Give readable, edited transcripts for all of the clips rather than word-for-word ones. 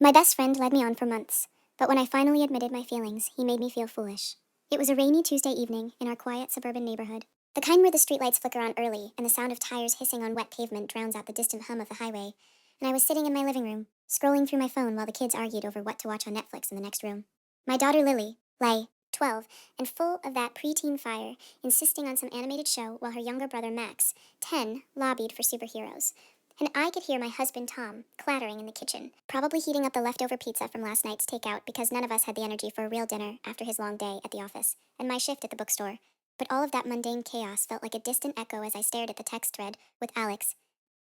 My best friend led me on for months, but when I finally admitted my feelings, he made me feel foolish. It was a rainy Tuesday evening in our quiet suburban neighborhood, the kind where the streetlights flicker on early and the sound of tires hissing on wet pavement drowns out the distant hum of the highway, and I was sitting in my living room, scrolling through my phone while the kids argued over what to watch on Netflix in the next room. My daughter Lily lay, 12, and full of that preteen fire, insisting on some animated show while her younger brother Max, 10, lobbied for superheroes. And I could hear my husband Tom clattering in the kitchen, probably heating up the leftover pizza from last night's takeout because none of us had the energy for a real dinner after his long day at the office, and my shift at the bookstore. But all of that mundane chaos felt like a distant echo as I stared at the text thread with Alex,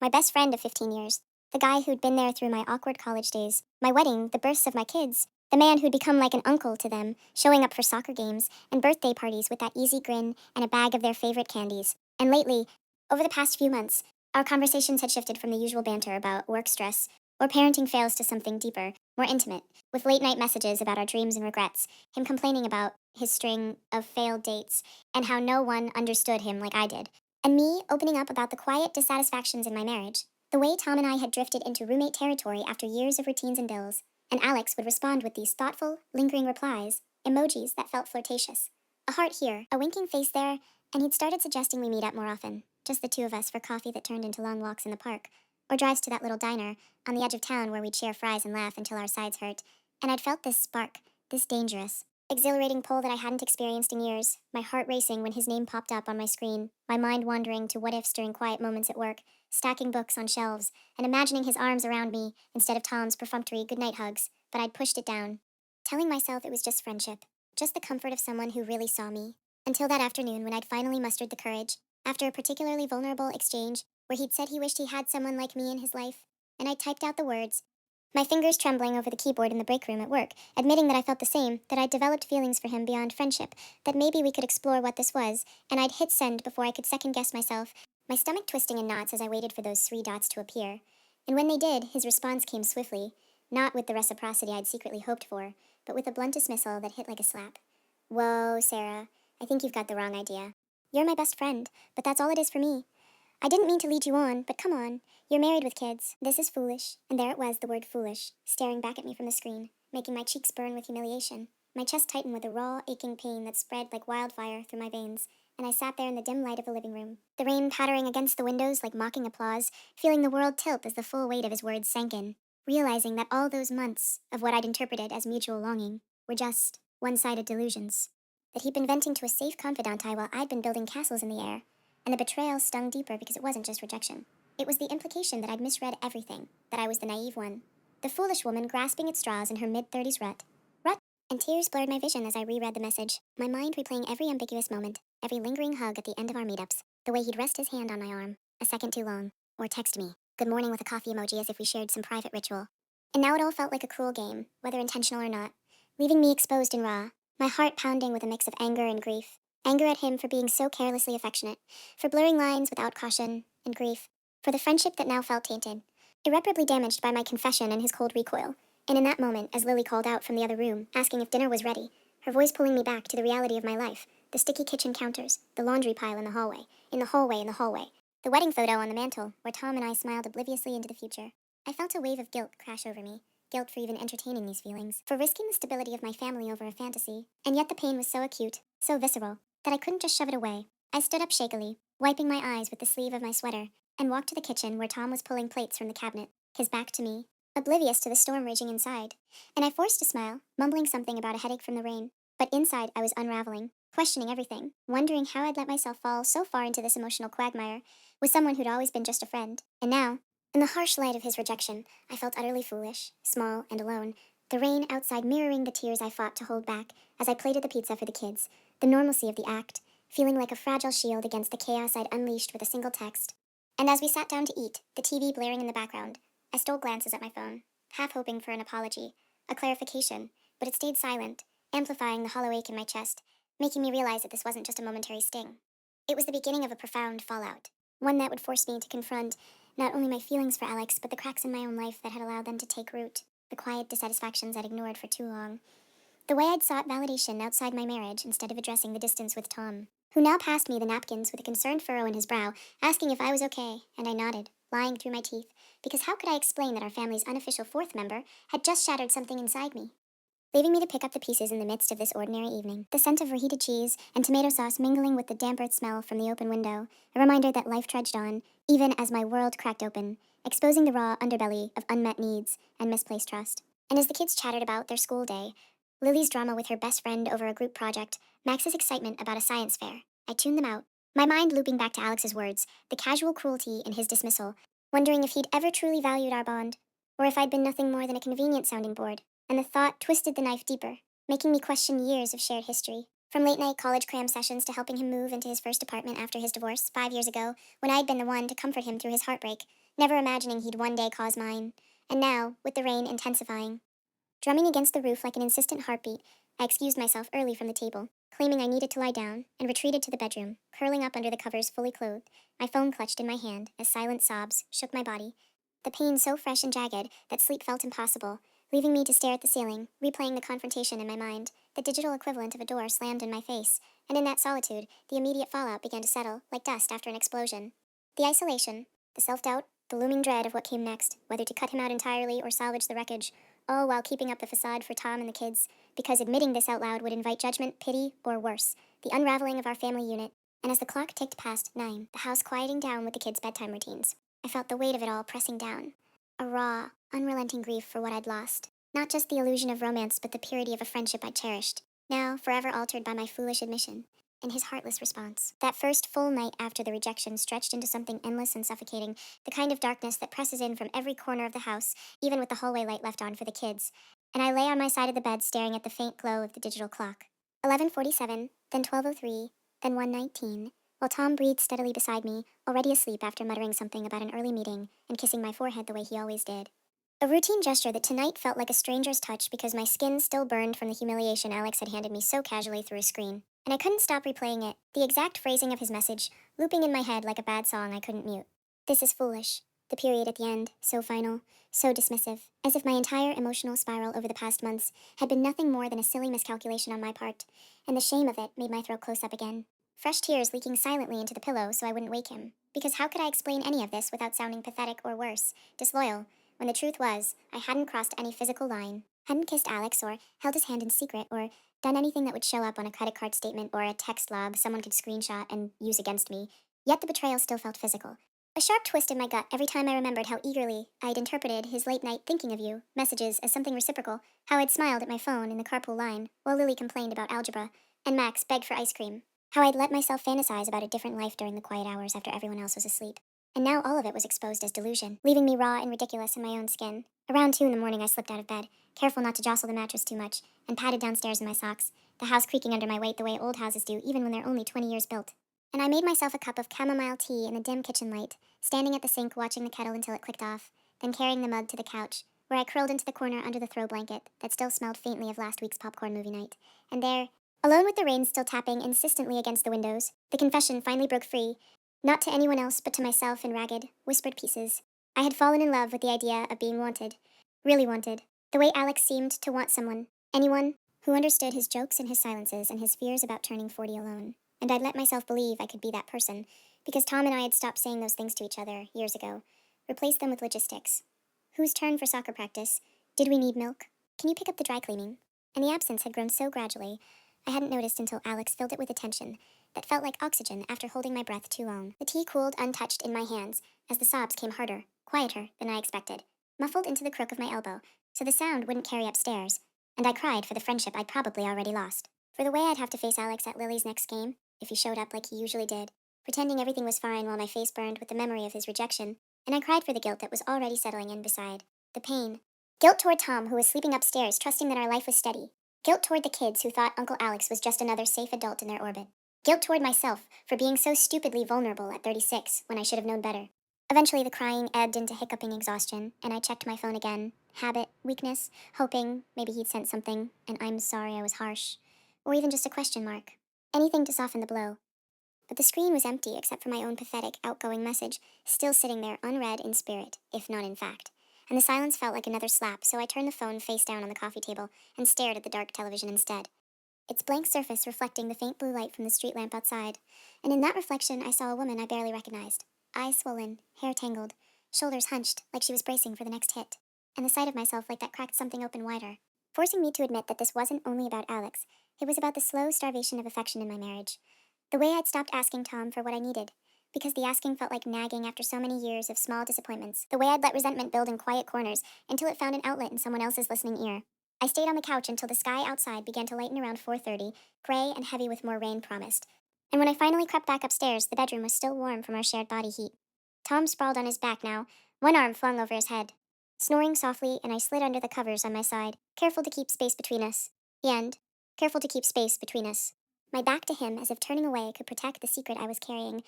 my best friend of 15 years, the guy who'd been there through my awkward college days, my wedding, the births of my kids, the man who'd become like an uncle to them, showing up for soccer games and birthday parties with that easy grin and a bag of their favorite candies. And lately, over the past few months, our conversations had shifted from the usual banter about work stress or parenting fails to something deeper, more intimate, with late night messages about our dreams and regrets, him complaining about his string of failed dates, and how no one understood him like I did, and me opening up about the quiet dissatisfactions in my marriage, the way Tom and I had drifted into roommate territory after years of routines and bills, and Alex would respond with these thoughtful, lingering replies, emojis that felt flirtatious. A heart here, a winking face there, and he'd started suggesting we meet up more often, just the two of us for coffee that turned into long walks in the park, or drives to that little diner on the edge of town where we'd share fries and laugh until our sides hurt. And I'd felt this spark, this dangerous, exhilarating pull that I hadn't experienced in years, my heart racing when his name popped up on my screen, my mind wandering to what ifs during quiet moments at work, stacking books on shelves, and imagining his arms around me instead of Tom's perfunctory goodnight hugs, but I'd pushed it down, telling myself it was just friendship, just the comfort of someone who really saw me. Until that afternoon when I'd finally mustered the courage, after a particularly vulnerable exchange where he'd said he wished he had someone like me in his life, and I typed out the words, my fingers trembling over the keyboard in the break room at work, admitting that I felt the same, that I'd developed feelings for him beyond friendship, that maybe we could explore what this was, and I'd hit send before I could second guess myself, my stomach twisting in knots as I waited for those three dots to appear. And when they did, his response came swiftly, not with the reciprocity I'd secretly hoped for, but with a blunt dismissal that hit like a slap. Whoa, Sarah, I think you've got the wrong idea. You're my best friend, but that's all it is for me. I didn't mean to lead you on, but come on. You're married with kids. This is foolish. And there it was, the word foolish, staring back at me from the screen, making my cheeks burn with humiliation. My chest tightened with a raw, aching pain that spread like wildfire through my veins, and I sat there in the dim light of the living room, the rain pattering against the windows like mocking applause, feeling the world tilt as the full weight of his words sank in, realizing that all those months of what I'd interpreted as mutual longing were just one-sided delusions. That he'd been venting to a safe confidante while I'd been building castles in the air, and the betrayal stung deeper because it wasn't just rejection. It was the implication that I'd misread everything, that I was the naive one, the foolish woman grasping at straws in her mid-30s rut. Rut? And tears blurred my vision as I reread the message, my mind replaying every ambiguous moment, every lingering hug at the end of our meetups, the way he'd rest his hand on my arm, a second too long, or text me, good morning with a coffee emoji as if we shared some private ritual. And now it all felt like a cruel game, whether intentional or not, leaving me exposed and raw, my heart pounding with a mix of anger and grief. Anger at him for being so carelessly affectionate, for blurring lines without caution, and grief, for the friendship that now felt tainted, irreparably damaged by my confession and his cold recoil. And in that moment, as Lily called out from the other room, asking if dinner was ready, her voice pulling me back to the reality of my life, the sticky kitchen counters, the laundry pile in the hallway, the wedding photo on the mantel, where Tom and I smiled obliviously into the future, I felt a wave of guilt crash over me. Guilt for even entertaining these feelings, for risking the stability of my family over a fantasy, and yet the pain was so acute, so visceral, that I couldn't just shove it away. I stood up shakily, wiping my eyes with the sleeve of my sweater, and walked to the kitchen where Tom was pulling plates from the cabinet, his back to me, oblivious to the storm raging inside. And I forced a smile, mumbling something about a headache from the rain. But inside I was unraveling, questioning everything, wondering how I'd let myself fall so far into this emotional quagmire with someone who'd always been just a friend. And now, in the harsh light of his rejection, I felt utterly foolish, small, and alone, the rain outside mirroring the tears I fought to hold back as I plated the pizza for the kids, the normalcy of the act, feeling like a fragile shield against the chaos I'd unleashed with a single text. And as we sat down to eat, the TV blaring in the background, I stole glances at my phone, half hoping for an apology, a clarification, but it stayed silent, amplifying the hollow ache in my chest, making me realize that this wasn't just a momentary sting. It was the beginning of a profound fallout, one that would force me to confront not only my feelings for Alex, but the cracks in my own life that had allowed them to take root, the quiet dissatisfactions I'd ignored for too long. The way I'd sought validation outside my marriage instead of addressing the distance with Tom, who now passed me the napkins with a concerned furrow in his brow, asking if I was okay, and I nodded, lying through my teeth, because how could I explain that our family's unofficial fourth member had just shattered something inside me? Leaving me to pick up the pieces in the midst of this ordinary evening, the scent of reheated cheese and tomato sauce mingling with the damp earth smell from the open window, a reminder that life trudged on, even as my world cracked open, exposing the raw underbelly of unmet needs and misplaced trust. And as the kids chattered about their school day, Lily's drama with her best friend over a group project, Max's excitement about a science fair, I tuned them out, my mind looping back to Alex's words, the casual cruelty in his dismissal, wondering if he'd ever truly valued our bond, or if I'd been nothing more than a convenient sounding board. And the thought twisted the knife deeper, making me question years of shared history. From late night college cram sessions to helping him move into his first apartment after his divorce 5 years ago, when I'd been the one to comfort him through his heartbreak, never imagining he'd one day cause mine. And now, with the rain intensifying, drumming against the roof like an insistent heartbeat, I excused myself early from the table, claiming I needed to lie down, and retreated to the bedroom, curling up under the covers fully clothed, my phone clutched in my hand as silent sobs shook my body, the pain so fresh and jagged that sleep felt impossible, leaving me to stare at the ceiling, replaying the confrontation in my mind, the digital equivalent of a door slammed in my face, and in that solitude, the immediate fallout began to settle, like dust after an explosion. The isolation, the self-doubt, the looming dread of what came next, whether to cut him out entirely or salvage the wreckage, all while keeping up the facade for Tom and the kids, because admitting this out loud would invite judgment, pity, or worse, the unraveling of our family unit. And as the clock ticked past 9, the house quieting down with the kids' bedtime routines, I felt the weight of it all pressing down. A raw, unrelenting grief for what I'd lost. Not just the illusion of romance, but the purity of a friendship I'd cherished, now forever altered by my foolish admission, and his heartless response. That first full night after the rejection stretched into something endless and suffocating, the kind of darkness that presses in from every corner of the house, even with the hallway light left on for the kids. And I lay on my side of the bed staring at the faint glow of the digital clock. 11:47, then 12:03, then 1:19, while Tom breathed steadily beside me, already asleep after muttering something about an early meeting and kissing my forehead the way he always did. A routine gesture that tonight felt like a stranger's touch because my skin still burned from the humiliation Alex had handed me so casually through a screen. And I couldn't stop replaying it, the exact phrasing of his message, looping in my head like a bad song I couldn't mute. This is foolish. The period at the end, so final, so dismissive, as if my entire emotional spiral over the past months had been nothing more than a silly miscalculation on my part, and the shame of it made my throat close up again. Fresh tears leaking silently into the pillow so I wouldn't wake him, because how could I explain any of this without sounding pathetic or worse, disloyal, when the truth was, I hadn't crossed any physical line, hadn't kissed Alex or held his hand in secret or done anything that would show up on a credit card statement or a text log someone could screenshot and use against me, yet the betrayal still felt physical. A sharp twist in my gut every time I remembered how eagerly I'd interpreted his late night thinking of you messages as something reciprocal, how I'd smiled at my phone in the carpool line while Lily complained about algebra, and Max begged for ice cream, how I'd let myself fantasize about a different life during the quiet hours after everyone else was asleep. And now all of it was exposed as delusion, leaving me raw and ridiculous in my own skin. Around 2 in the morning I slipped out of bed, careful not to jostle the mattress too much, and padded downstairs in my socks, the house creaking under my weight the way old houses do even when they're only 20 years built. And I made myself a cup of chamomile tea in the dim kitchen light, standing at the sink watching the kettle until it clicked off, then carrying the mug to the couch, where I curled into the corner under the throw blanket that still smelled faintly of last week's popcorn movie night. And there, alone with the rain still tapping insistently against the windows, the confession finally broke free, not to anyone else but to myself in ragged, whispered pieces. I had fallen in love with the idea of being wanted. Really wanted. The way Alex seemed to want someone. Anyone who understood his jokes and his silences and his fears about turning 40 alone. And I'd let myself believe I could be that person, because Tom and I had stopped saying those things to each other years ago. Replaced them with logistics. Whose turn for soccer practice? Did we need milk? Can you pick up the dry cleaning? And the absence had grown so gradually, I hadn't noticed until Alex filled it with attention that felt like oxygen after holding my breath too long. The tea cooled untouched in my hands as the sobs came harder, quieter than I expected, muffled into the crook of my elbow, so the sound wouldn't carry upstairs, and I cried for the friendship I'd probably already lost. For the way I'd have to face Alex at Lily's next game, if he showed up like he usually did, pretending everything was fine while my face burned with the memory of his rejection, and I cried for the guilt that was already settling in beside. The pain. Guilt toward Tom, who was sleeping upstairs, trusting that our life was steady. Guilt toward the kids who thought Uncle Alex was just another safe adult in their orbit. Guilt toward myself for being so stupidly vulnerable at 36 when I should have known better. Eventually, the crying ebbed into hiccuping exhaustion, and I checked my phone again. Habit, weakness, hoping maybe he'd sent something, and I'm sorry I was harsh. Or even just a question mark. Anything to soften the blow. But the screen was empty except for my own pathetic, outgoing message, still sitting there unread in spirit, if not in fact. And the silence felt like another slap, so I turned the phone face down on the coffee table and stared at the dark television instead. Its blank surface reflecting the faint blue light from the street lamp outside, and in that reflection I saw a woman I barely recognized. Eyes swollen, hair tangled, shoulders hunched like she was bracing for the next hit, and the sight of myself like that cracked something open wider, forcing me to admit that this wasn't only about Alex, it was about the slow starvation of affection in my marriage. The way I'd stopped asking Tom for what I needed, because the asking felt like nagging after so many years of small disappointments. The way I'd let resentment build in quiet corners until it found an outlet in someone else's listening ear. I stayed on the couch until the sky outside began to lighten around 4:30, gray and heavy with more rain promised. And when I finally crept back upstairs, the bedroom was still warm from our shared body heat. Tom sprawled on his back now, one arm flung over his head, snoring softly, and I slid under the covers on my side, careful to keep space between us. The end. Careful to keep space between us. My back to him, as if turning away could protect the secret I was carrying,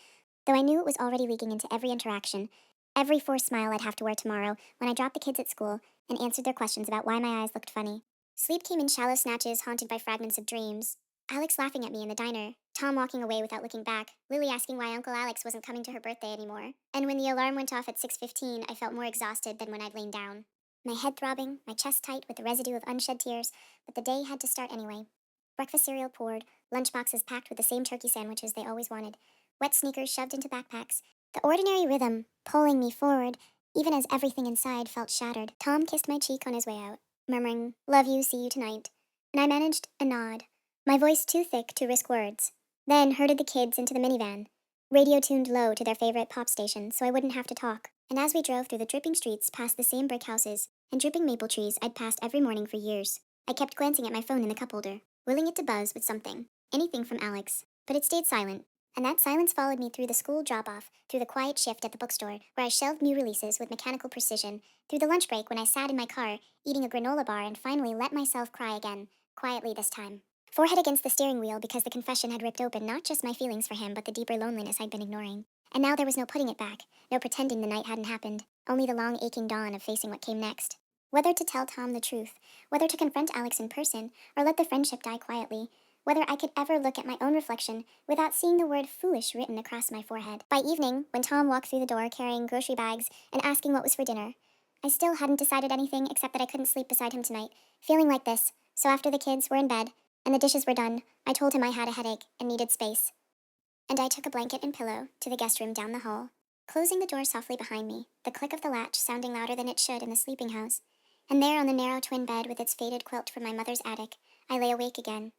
though I knew it was already leaking into every interaction, every forced smile I'd have to wear tomorrow when I dropped the kids at school and answered their questions about why my eyes looked funny. Sleep came in shallow snatches haunted by fragments of dreams. Alex laughing at me in the diner, Tom walking away without looking back, Lily asking why Uncle Alex wasn't coming to her birthday anymore, and when the alarm went off at 6:15, I felt more exhausted than when I'd lain down. My head throbbing, my chest tight with the residue of unshed tears, but the day had to start anyway. Breakfast cereal poured, lunchboxes packed with the same turkey sandwiches they always wanted, wet sneakers shoved into backpacks, the ordinary rhythm pulling me forward, even as everything inside felt shattered. Tom kissed my cheek on his way out, murmuring, "Love you, see you tonight," and I managed a nod, my voice too thick to risk words. Then herded the kids into the minivan, radio tuned low to their favorite pop station so I wouldn't have to talk. And as we drove through the dripping streets past the same brick houses and drooping maple trees I'd passed every morning for years, I kept glancing at my phone in the cup holder, willing it to buzz with something, anything from Alex. But it stayed silent, and that silence followed me through the school drop-off, through the quiet shift at the bookstore, where I shelved new releases with mechanical precision, through the lunch break when I sat in my car, eating a granola bar and finally let myself cry again, quietly this time. Forehead against the steering wheel because the confession had ripped open not just my feelings for him, but the deeper loneliness I'd been ignoring. And now there was no putting it back, no pretending the night hadn't happened, only the long aching dawn of facing what came next. Whether to tell Tom the truth, whether to confront Alex in person, or let the friendship die quietly, whether I could ever look at my own reflection without seeing the word foolish written across my forehead. By evening, when Tom walked through the door carrying grocery bags and asking what was for dinner, I still hadn't decided anything except that I couldn't sleep beside him tonight, feeling like this. So after the kids were in bed and the dishes were done, I told him I had a headache and needed space. And I took a blanket and pillow to the guest room down the hall, closing the door softly behind me, the click of the latch sounding louder than it should in the sleeping house. And there on the narrow twin bed with its faded quilt from my mother's attic, I lay awake again,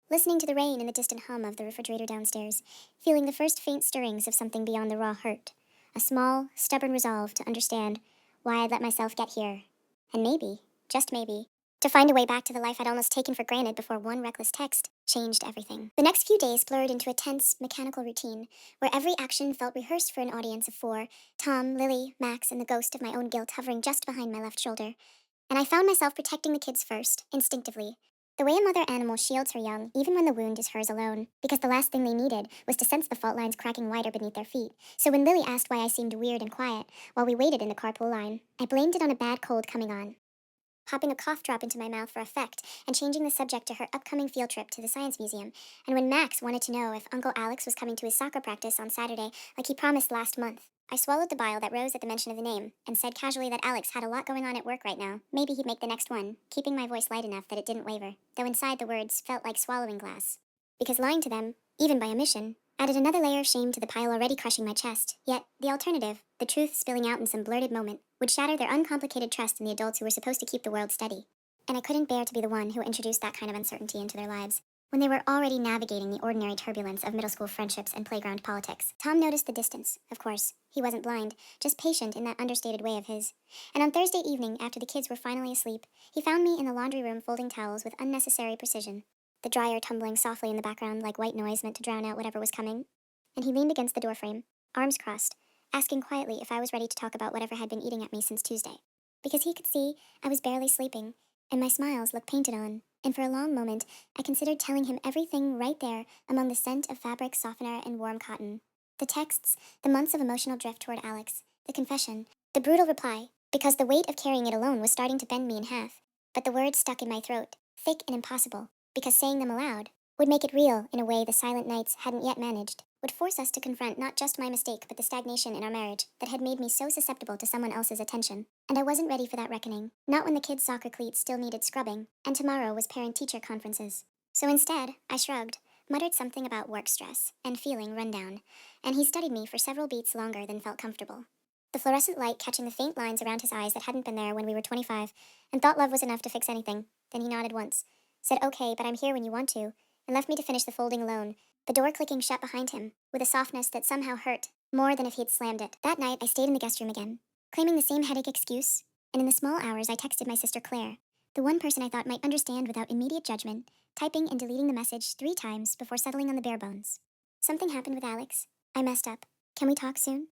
listening to the rain and the distant hum of the refrigerator downstairs, feeling the first faint stirrings of something beyond the raw hurt, a small, stubborn resolve to understand why I'd let myself get here. And maybe, just maybe, to find a way back to the life I'd almost taken for granted before one reckless text changed everything. The next few days blurred into a tense, mechanical routine, where every action felt rehearsed for an audience of four, Tom, Lily, Max, and the ghost of my own guilt hovering just behind my left shoulder. And I found myself protecting the kids first, instinctively. The way a mother animal shields her young, even when the wound is hers alone, because the last thing they needed was to sense the fault lines cracking wider beneath their feet. So when Lily asked why I seemed weird and quiet while we waited in the carpool line, I blamed it on a bad cold coming on, popping a cough drop into my mouth for effect and changing the subject to her upcoming field trip to the Science Museum. And when Max wanted to know if Uncle Alex was coming to his soccer practice on Saturday like he promised last month, I swallowed the bile that rose at the mention of the name and said casually that Alex had a lot going on at work right now. Maybe he'd make the next one, keeping my voice light enough that it didn't waver, though inside the words felt like swallowing glass. Because lying to them, even by omission, added another layer of shame to the pile already crushing my chest. Yet, the alternative, the truth spilling out in some blurted moment, would shatter their uncomplicated trust in the adults who were supposed to keep the world steady. And I couldn't bear to be the one who introduced that kind of uncertainty into their lives, when they were already navigating the ordinary turbulence of middle school friendships and playground politics. Tom noticed the distance, of course. He wasn't blind, just patient in that understated way of his. And on Thursday evening, after the kids were finally asleep, he found me in the laundry room folding towels with unnecessary precision, the dryer tumbling softly in the background like white noise meant to drown out whatever was coming. And he leaned against the doorframe, arms crossed, asking quietly if I was ready to talk about whatever had been eating at me since Tuesday. Because he could see I was barely sleeping, and my smiles looked painted on, and for a long moment I considered telling him everything right there among the scent of fabric softener and warm cotton. The texts, the months of emotional drift toward Alex, the confession, the brutal reply, because the weight of carrying it alone was starting to bend me in half, but the words stuck in my throat, thick and impossible, because saying them aloud would make it real in a way the silent nights hadn't yet managed, would force us to confront not just my mistake but the stagnation in our marriage that had made me so susceptible to someone else's attention. And I wasn't ready for that reckoning, not when the kids' soccer cleats still needed scrubbing, and tomorrow was parent-teacher conferences. So instead, I shrugged, muttered something about work stress, and feeling run down, and he studied me for several beats longer than felt comfortable. the fluorescent light catching the faint lines around his eyes that hadn't been there when we were 25, and thought love was enough to fix anything. Then he nodded once, said okay, but I'm here when you want to, and left me to finish the folding alone, the door clicking shut behind him, with a softness that somehow hurt, more than if he'd slammed it. That night, I stayed in the guest room again, claiming the same headache excuse, and in the small hours I texted my sister Claire, the one person I thought might understand without immediate judgment, typing and deleting the message 3 times before settling on the bare bones. Something happened with Alex. I messed up. Can we talk soon?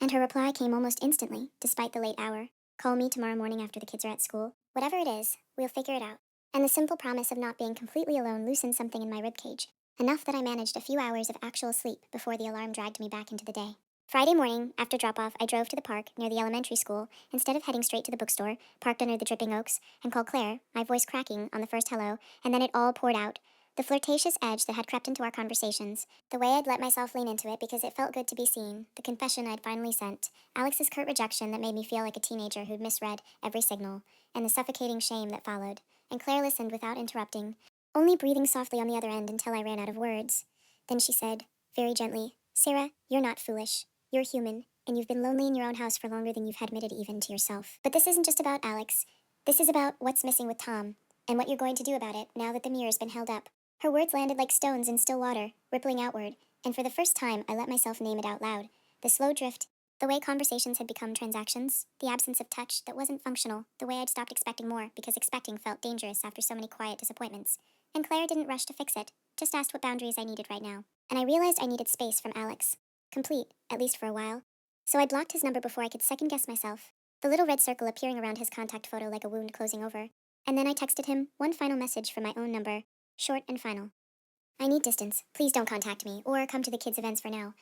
And her reply came almost instantly, despite the late hour. Call me tomorrow morning after the kids are at school. Whatever it is, we'll figure it out. And the simple promise of not being completely alone loosened something in my ribcage, enough that I managed a few hours of actual sleep before the alarm dragged me back into the day. Friday morning, after drop-off, I drove to the park near the elementary school instead of heading straight to the bookstore, parked under the dripping oaks, and called Claire, my voice cracking on the first hello, and then it all poured out. The flirtatious edge that had crept into our conversations, the way I'd let myself lean into it because it felt good to be seen, the confession I'd finally sent, Alex's curt rejection that made me feel like a teenager who'd misread every signal, and the suffocating shame that followed. And Claire listened without interrupting, only breathing softly on the other end until I ran out of words. Then she said, very gently, Sarah, you're not foolish. You're human, and you've been lonely in your own house for longer than you've admitted even to yourself. But this isn't just about Alex. This is about what's missing with Tom, and what you're going to do about it now that the mirror's been held up. Her words landed like stones in still water, rippling outward, and for the first time I let myself name it out loud. The slow drift, the way conversations had become transactions, the absence of touch that wasn't functional, the way I'd stopped expecting more because expecting felt dangerous after so many quiet disappointments. And Claire didn't rush to fix it, just asked what boundaries I needed right now. And I realized I needed space from Alex. Complete, at least for a while. So I blocked his number before I could second-guess myself, the little red circle appearing around his contact photo like a wound closing over. And then I texted him one final message from my own number, short and final. I need distance. Please don't contact me, or come to the kids' events for now.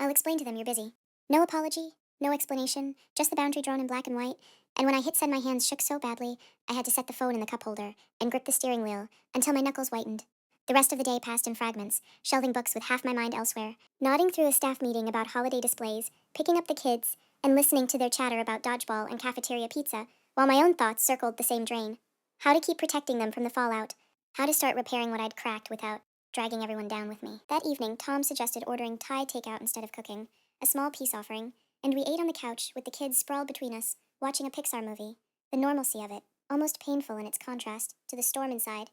I'll explain to them you're busy. No apology, no explanation, just the boundary drawn in black and white, and when I hit send my hands shook so badly, I had to set the phone in the cup holder and grip the steering wheel until my knuckles whitened. The rest of the day passed in fragments, shelving books with half my mind elsewhere, nodding through a staff meeting about holiday displays, picking up the kids, and listening to their chatter about dodgeball and cafeteria pizza, while my own thoughts circled the same drain. How to keep protecting them from the fallout. How to start repairing what I'd cracked without dragging everyone down with me. That evening, Tom suggested ordering Thai takeout instead of cooking, a small peace offering, and we ate on the couch with the kids sprawled between us, watching a Pixar movie. The normalcy of it, almost painful in its contrast to the storm inside.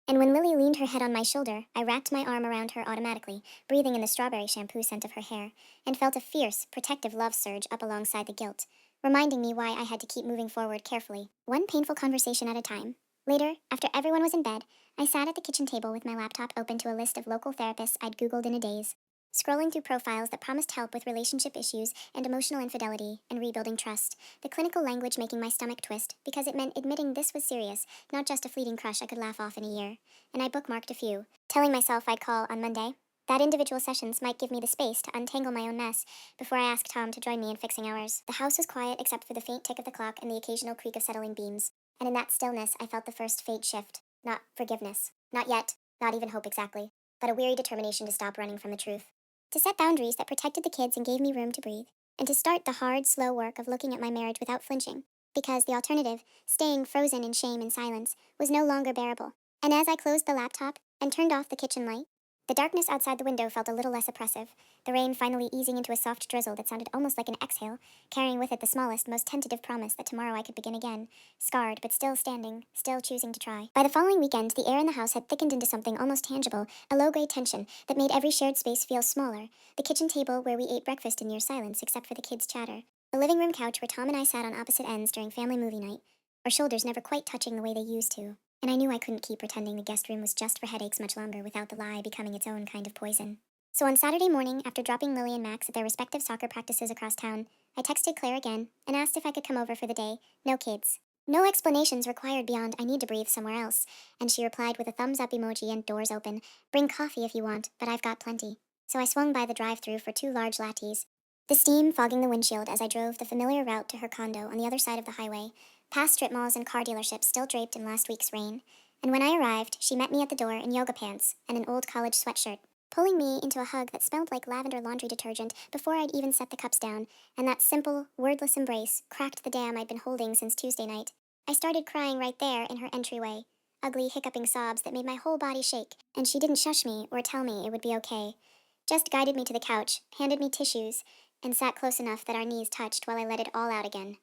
And when Lily leaned her head on my shoulder, I wrapped my arm around her automatically, breathing in the strawberry shampoo scent of her hair, and felt a fierce, protective love surge up alongside the guilt, reminding me why I had to keep moving forward carefully, one painful conversation at a time. Later, after everyone was in bed, I sat at the kitchen table with my laptop open to a list of local therapists I'd Googled in a daze, scrolling through profiles that promised help with relationship issues and emotional infidelity and rebuilding trust, the clinical language making my stomach twist because it meant admitting this was serious, not just a fleeting crush I could laugh off in a year. And I bookmarked a few, telling myself I'd call on Monday. That individual sessions might give me the space to untangle my own mess before I asked Tom to join me in fixing ours. The house was quiet except for the faint tick of the clock and the occasional creak of settling beams, and in that stillness I felt the first faint shift. Not forgiveness. Not yet. Not even hope exactly. But a weary determination to stop running from the truth. To set boundaries that protected the kids and gave me room to breathe. And to start the hard, slow work of looking at my marriage without flinching. Because the alternative, staying frozen in shame and silence, was no longer bearable. And as I closed the laptop and turned off the kitchen light, the darkness outside the window felt a little less oppressive, the rain finally easing into a soft drizzle that sounded almost like an exhale, carrying with it the smallest, most tentative promise that tomorrow I could begin again, scarred but still standing, still choosing to try. By the following weekend, the air in the house had thickened into something almost tangible, a low-grade tension that made every shared space feel smaller, the kitchen table where we ate breakfast in near silence except for the kids' chatter, the living room couch where Tom and I sat on opposite ends during family movie night, our shoulders never quite touching the way they used to. And I knew I couldn't keep pretending the guest room was just for headaches much longer without the lie becoming its own kind of poison. So on Saturday morning, after dropping Lily and Max at their respective soccer practices across town, I texted Claire again and asked if I could come over for the day. No kids. No explanations required beyond I need to breathe somewhere else, and she replied with a thumbs up emoji and doors open. Bring coffee if you want, but I've got plenty. So I swung by the drive-thru for 2 large lattes, the steam fogging the windshield as I drove the familiar route to her condo on the other side of the highway, past strip malls and car dealerships still draped in last week's rain. And when I arrived, she met me at the door in yoga pants and an old college sweatshirt, pulling me into a hug that smelled like lavender laundry detergent before I'd even set the cups down, and that simple, wordless embrace cracked the dam I'd been holding since Tuesday night. I started crying right there in her entryway, ugly, hiccuping sobs that made my whole body shake, and she didn't shush me or tell me it would be okay. Just guided me to the couch, handed me tissues, and sat close enough that our knees touched while I let it all out again.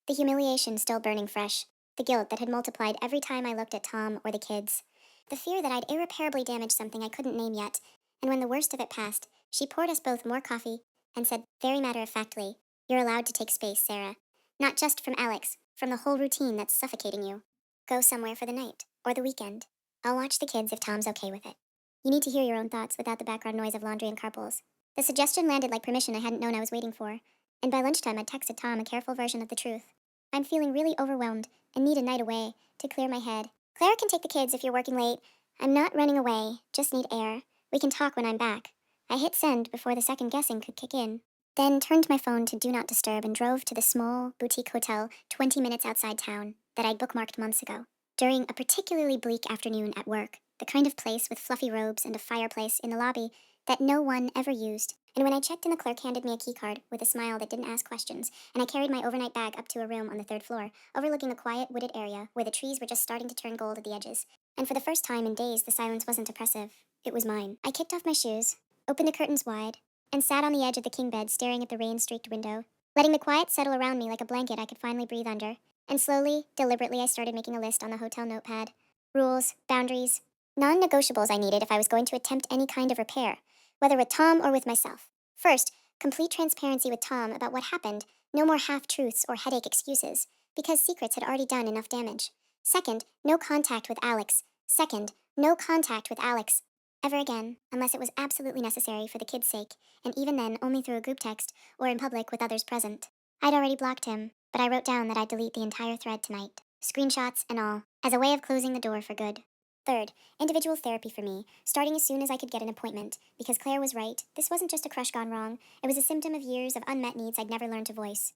The humiliation still burning fresh, the guilt that had multiplied every time I looked at Tom or the kids, the fear that I'd irreparably damaged something I couldn't name yet, and when the worst of it passed, she poured us both more coffee and said very matter-of-factly, "You're allowed to take space, Sarah. Not just from Alex, from the whole routine that's suffocating you. Go somewhere for the night, or the weekend. I'll watch the kids if Tom's okay with it. You need to hear your own thoughts without the background noise of laundry and carpools." The suggestion landed like permission I hadn't known I was waiting for, and by lunchtime I'd texted Tom a careful version of the truth. "I'm feeling really overwhelmed and need a night away to clear my head. Clara can take the kids if you're working late. I'm not running away, just need air. We can talk when I'm back." I hit send before the second guessing could kick in, then turned my phone to Do Not Disturb and drove to the small, boutique hotel 20 minutes outside town that I'd bookmarked months ago. During a particularly bleak afternoon at work, the kind of place with fluffy robes and a fireplace in the lobby that no one ever used, and when I checked in, the clerk handed me a keycard with a smile that didn't ask questions, and I carried my overnight bag up to a room on the third floor, overlooking a quiet, wooded area where the trees were just starting to turn gold at the edges. And for the first time in days, the silence wasn't oppressive. It was mine. I kicked off my shoes, opened the curtains wide, and sat on the edge of the king bed staring at the rain-streaked window, letting the quiet settle around me like a blanket I could finally breathe under. And slowly, deliberately, I started making a list on the hotel notepad. Rules, boundaries, non-negotiables I needed if I was going to attempt any kind of repair, whether with Tom or with myself. First, complete transparency with Tom about what happened, no more half-truths or headache excuses, because secrets had already done enough damage. Second, no contact with Alex. Ever again, unless it was absolutely necessary for the kids' sake, and even then only through a group text or in public with others present. I'd already blocked him, but I wrote down that I'd delete the entire thread tonight, screenshots and all, as a way of closing the door for good. Third, individual therapy for me, starting as soon as I could get an appointment, because Claire was right, this wasn't just a crush gone wrong, it was a symptom of years of unmet needs I'd never learned to voice.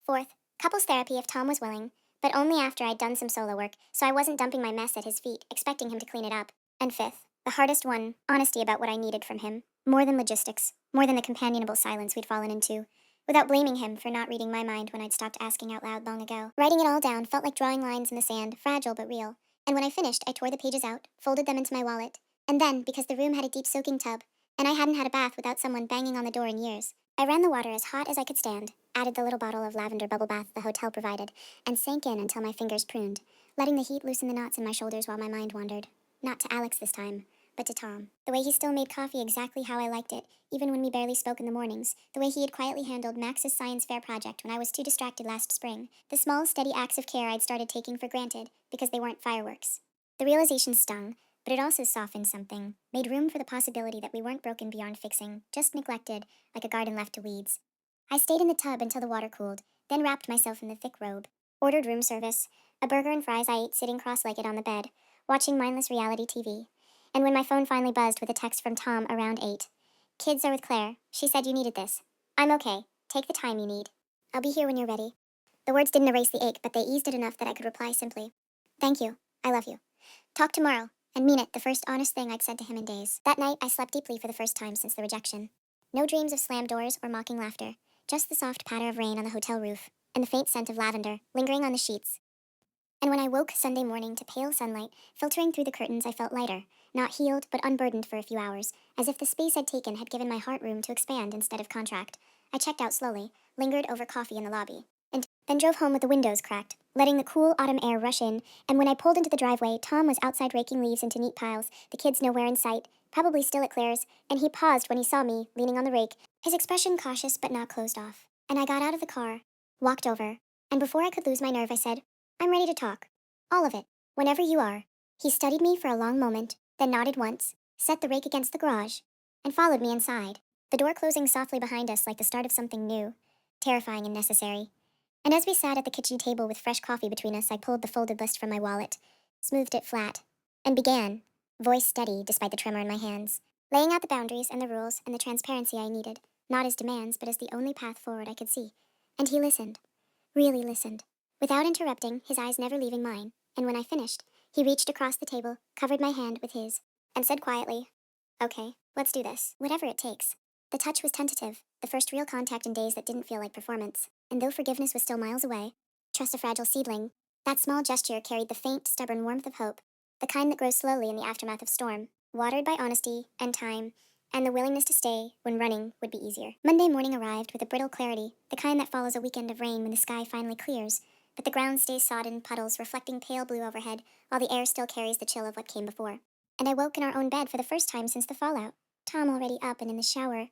Fourth, couples therapy if Tom was willing, but only after I'd done some solo work, so I wasn't dumping my mess at his feet, expecting him to clean it up. And fifth, the hardest one, honesty about what I needed from him, more than logistics, more than the companionable silence we'd fallen into, without blaming him for not reading my mind when I'd stopped asking out loud long ago. Writing it all down felt like drawing lines in the sand, fragile but real. And when I finished, I tore the pages out, folded them into my wallet, and then, because the room had a deep soaking tub, and I hadn't had a bath without someone banging on the door in years, I ran the water as hot as I could stand, added the little bottle of lavender bubble bath the hotel provided, and sank in until my fingers pruned, letting the heat loosen the knots in my shoulders while my mind wandered. Not to Alex this time, but to Tom. The way he still made coffee exactly how I liked it, even when we barely spoke in the mornings. The way he had quietly handled Max's science fair project when I was too distracted last spring. The small, steady acts of care I'd started taking for granted because they weren't fireworks. The realization stung, but it also softened something, made room for the possibility that we weren't broken beyond fixing, just neglected, like a garden left to weeds. I stayed in the tub until the water cooled, then wrapped myself in the thick robe, ordered room service, a burger and fries I ate sitting cross-legged on the bed, watching mindless reality TV. And when my phone finally buzzed with a text from Tom around 8, "Kids are with Claire. She said you needed this. I'm okay. Take the time you need. I'll be here when you're ready." The words didn't erase the ache, but they eased it enough that I could reply simply, "Thank you. I love you. Talk tomorrow," and mean it, the first honest thing I'd said to him in days. That night, I slept deeply for the first time since the rejection. No dreams of slammed doors or mocking laughter, just the soft patter of rain on the hotel roof, and the faint scent of lavender lingering on the sheets. And when I woke Sunday morning to pale sunlight filtering through the curtains, I felt lighter, not healed, but unburdened for a few hours, as if the space I'd taken had given my heart room to expand instead of contract. I checked out slowly, lingered over coffee in the lobby, and then drove home with the windows cracked, letting the cool autumn air rush in, and when I pulled into the driveway, Tom was outside raking leaves into neat piles, the kids nowhere in sight, probably still at Claire's, and he paused when he saw me, leaning on the rake, his expression cautious but not closed off. And I got out of the car, walked over, and before I could lose my nerve, I said, "I'm ready to talk. All of it. Whenever you are." He studied me for a long moment, then nodded once, set the rake against the garage, and followed me inside, the door closing softly behind us like the start of something new, terrifying and necessary. And as we sat at the kitchen table with fresh coffee between us, I pulled the folded list from my wallet, smoothed it flat, and began, voice steady despite the tremor in my hands, laying out the boundaries and the rules and the transparency I needed, not as demands, but as the only path forward I could see. And he listened, really listened, without interrupting, his eyes never leaving mine, and when I finished, he reached across the table, covered my hand with his, and said quietly, "Okay, let's do this, whatever it takes." The touch was tentative, the first real contact in days that didn't feel like performance, and though forgiveness was still miles away, trust a fragile seedling, that small gesture carried the faint, stubborn warmth of hope, the kind that grows slowly in the aftermath of storm, watered by honesty and time and the willingness to stay when running would be easier. Monday morning arrived with a brittle clarity, the kind that follows a weekend of rain when the sky finally clears, but the ground stays sodden puddles reflecting pale blue overhead, while the air still carries the chill of what came before. And I woke in our own bed for the first time since the fallout. Tom already up and in the shower,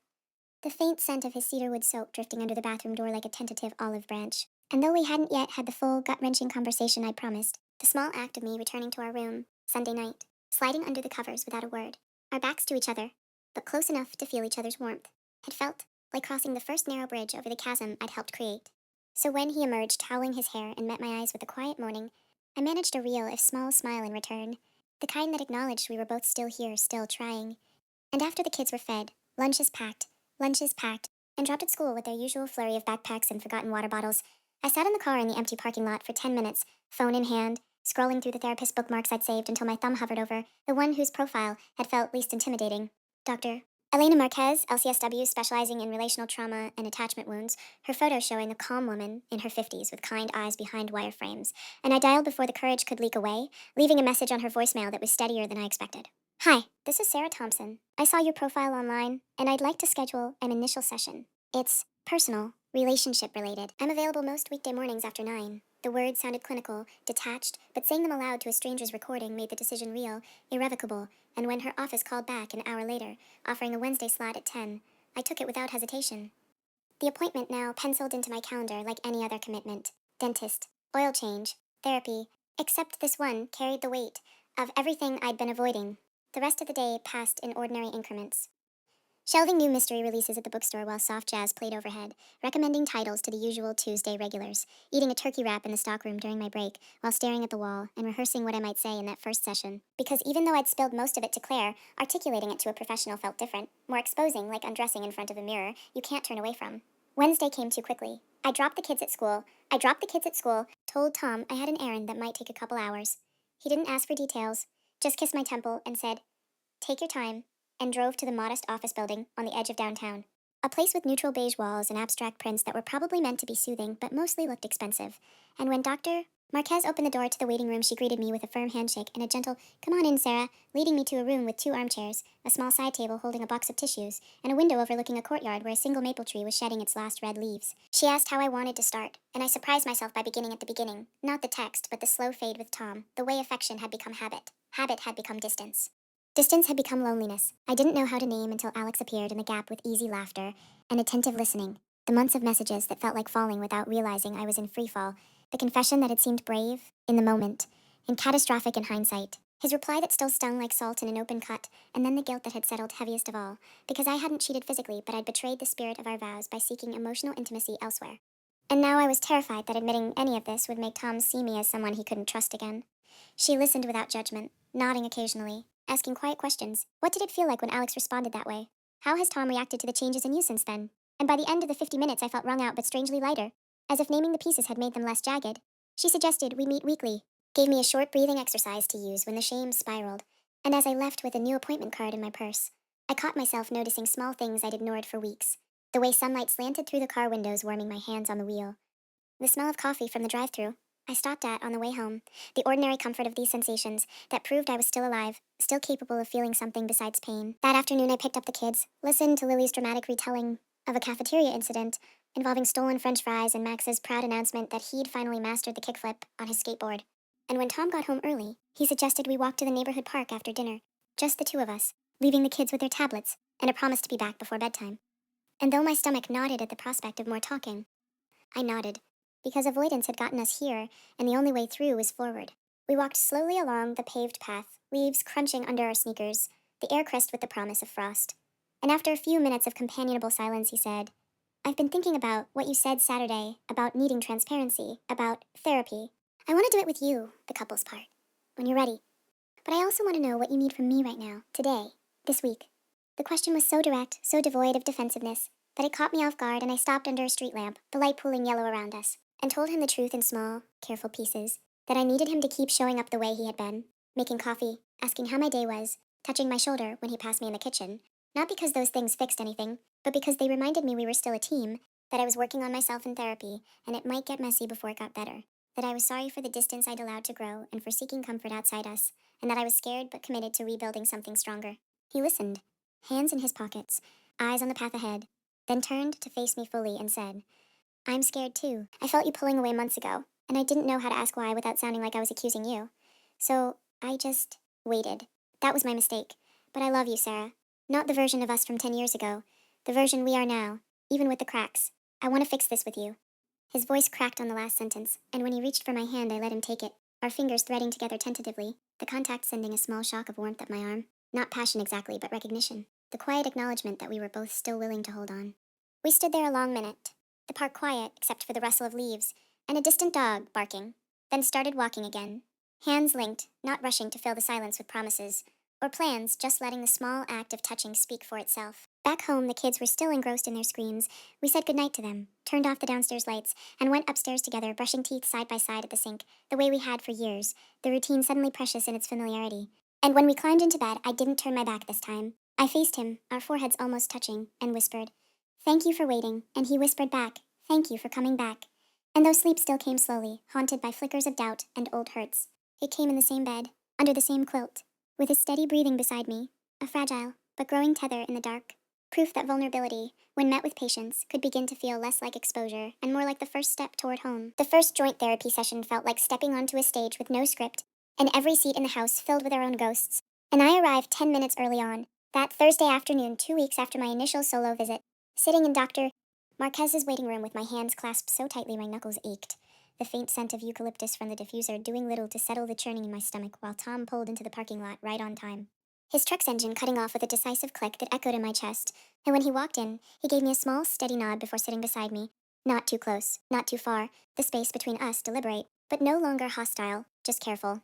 the faint scent of his cedarwood soap drifting under the bathroom door like a tentative olive branch. And though we hadn't yet had the full, gut-wrenching conversation I'd promised, the small act of me returning to our room, Sunday night, sliding under the covers without a word, our backs to each other, but close enough to feel each other's warmth, had felt like crossing the first narrow bridge over the chasm I'd helped create. So when he emerged, towelling his hair, and met my eyes with a quiet morning, I managed a real, if small, smile in return, the kind that acknowledged we were both still here, still trying. And after the kids were fed, lunches packed, and dropped at school with their usual flurry of backpacks and forgotten water bottles, I sat in the car in the empty parking lot for 10 minutes, phone in hand, scrolling through the therapist bookmarks I'd saved until my thumb hovered over the one whose profile had felt least intimidating. Dr. Elena Marquez, LCSW, specializing in relational trauma and attachment wounds, her photo showing a calm woman in her 50s with kind eyes behind wire frames, and I dialed before the courage could leak away, leaving a message on her voicemail that was steadier than I expected. Hi, this is Sarah Thompson. I saw your profile online, and I'd like to schedule an initial session. It's personal, relationship related. I'm available most weekday mornings after 9. The words sounded clinical, detached, but saying them aloud to a stranger's recording made the decision real, irrevocable, and when her office called back an hour later, offering a Wednesday slot at 10, I took it without hesitation. The appointment now penciled into my calendar like any other commitment. Dentist, oil change, therapy, except this one carried the weight of everything I'd been avoiding. The rest of the day passed in ordinary increments. Shelving new mystery releases at the bookstore while soft jazz played overhead, recommending titles to the usual Tuesday regulars, eating a turkey wrap in the stockroom during my break while staring at the wall and rehearsing what I might say in that first session. Because even though I'd spilled most of it to Claire, articulating it to a professional felt different, more exposing like undressing in front of a mirror you can't turn away from. Wednesday came too quickly. I dropped the kids at school, told Tom I had an errand that might take a couple hours. He didn't ask for details, just kissed my temple and said, "Take your time," and drove to the modest office building on the edge of downtown. A place with neutral beige walls and abstract prints that were probably meant to be soothing, but mostly looked expensive. And when Dr. Marquez opened the door to the waiting room, she greeted me with a firm handshake and a gentle, "Come on in, Sarah," leading me to a room with 2 armchairs, a small side table holding a box of tissues, and a window overlooking a courtyard where a single maple tree was shedding its last red leaves. She asked how I wanted to start, and I surprised myself by beginning at the beginning. Not the text, but the slow fade with Tom, the way affection had become habit. Habit had become distance. Distance had become loneliness. I didn't know how to name until Alex appeared in the gap with easy laughter and attentive listening. The months of messages that felt like falling without realizing I was in free fall. The confession that had seemed brave in the moment and catastrophic in hindsight. His reply that still stung like salt in an open cut, and then the guilt that had settled heaviest of all, because I hadn't cheated physically, but I'd betrayed the spirit of our vows by seeking emotional intimacy elsewhere. And now I was terrified that admitting any of this would make Tom see me as someone he couldn't trust again. She listened without judgment, nodding occasionally, asking quiet questions. What did it feel like when Alex responded that way? How has Tom reacted to the changes in you since then? And by the end of the 50 minutes, I felt wrung out but strangely lighter, as if naming the pieces had made them less jagged. She suggested we meet weekly, gave me a short breathing exercise to use when the shame spiraled, and as I left with a new appointment card in my purse, I caught myself noticing small things I'd ignored for weeks. The way sunlight slanted through the car windows, warming my hands on the wheel. The smell of coffee from the drive-thru I stopped at on the way home. The ordinary comfort of these sensations that proved I was still alive, still capable of feeling something besides pain. That afternoon I picked up the kids, listened to Lily's dramatic retelling of a cafeteria incident involving stolen French fries and Max's proud announcement that he'd finally mastered the kickflip on his skateboard. And when Tom got home early, he suggested we walk to the neighborhood park after dinner, just the 2 of us, leaving the kids with their tablets, and a promise to be back before bedtime. And though my stomach nodded at the prospect of more talking, I nodded, because avoidance had gotten us here, and the only way through was forward. We walked slowly along the paved path, leaves crunching under our sneakers, the air crisp with the promise of frost. And after a few minutes of companionable silence, he said, "I've been thinking about what you said Saturday, about needing transparency, about therapy. I want to do it with you, the couples part, when you're ready. But I also want to know what you need from me right now, today, this week." The question was so direct, so devoid of defensiveness, that it caught me off guard and I stopped under a street lamp, the light pooling yellow around us, and told him the truth in small, careful pieces, that I needed him to keep showing up the way he had been, making coffee, asking how my day was, touching my shoulder when he passed me in the kitchen, not because those things fixed anything, but because they reminded me we were still a team, that I was working on myself in therapy, and it might get messy before it got better, that I was sorry for the distance I'd allowed to grow and for seeking comfort outside us, and that I was scared but committed to rebuilding something stronger. He listened. hands in his pockets, eyes on the path ahead, then turned to face me fully and said, I'm scared too. I felt you pulling away months ago, and I didn't know how to ask why without sounding like I was accusing you. So I just waited. That was my mistake. But I love you, Sarah. Not the version of us from 10 years ago. The version we are now, even with the cracks. I want to fix this with you. His voice cracked on the last sentence, and when he reached for my hand, I let him take it, our fingers threading together tentatively, the contact sending a small shock of warmth up my arm. Not passion exactly, but recognition. The quiet acknowledgement that we were both still willing to hold on. We stood there a long minute, the park quiet except for the rustle of leaves, and a distant dog barking, then started walking again. Hands linked, not rushing to fill the silence with promises, or plans, just letting the small act of touching speak for itself. Back home, the kids were still engrossed in their screens. We said goodnight to them, turned off the downstairs lights, and went upstairs together, brushing teeth side by side at the sink, the way we had for years, the routine suddenly precious in its familiarity. And when we climbed into bed, I didn't turn my back this time. I faced him, our foreheads almost touching, and whispered, Thank you for waiting, and he whispered back, Thank you for coming back. And though sleep still came slowly, haunted by flickers of doubt and old hurts, it came in the same bed, under the same quilt, with his steady breathing beside me, a fragile but growing tether in the dark. Proof that vulnerability, when met with patience, could begin to feel less like exposure and more like the first step toward home. The first joint therapy session felt like stepping onto a stage with no script, and every seat in the house filled with our own ghosts. And I arrived 10 minutes early on, that Thursday afternoon 2 weeks after my initial solo visit, sitting in Dr. Marquez's waiting room with my hands clasped so tightly my knuckles ached, the faint scent of eucalyptus from the diffuser doing little to settle the churning in my stomach while Tom pulled into the parking lot right on time. His truck's engine cutting off with a decisive click that echoed in my chest, and when he walked in, he gave me a small, steady nod before sitting beside me. Not too close, not too far, the space between us deliberate, but no longer hostile, just careful.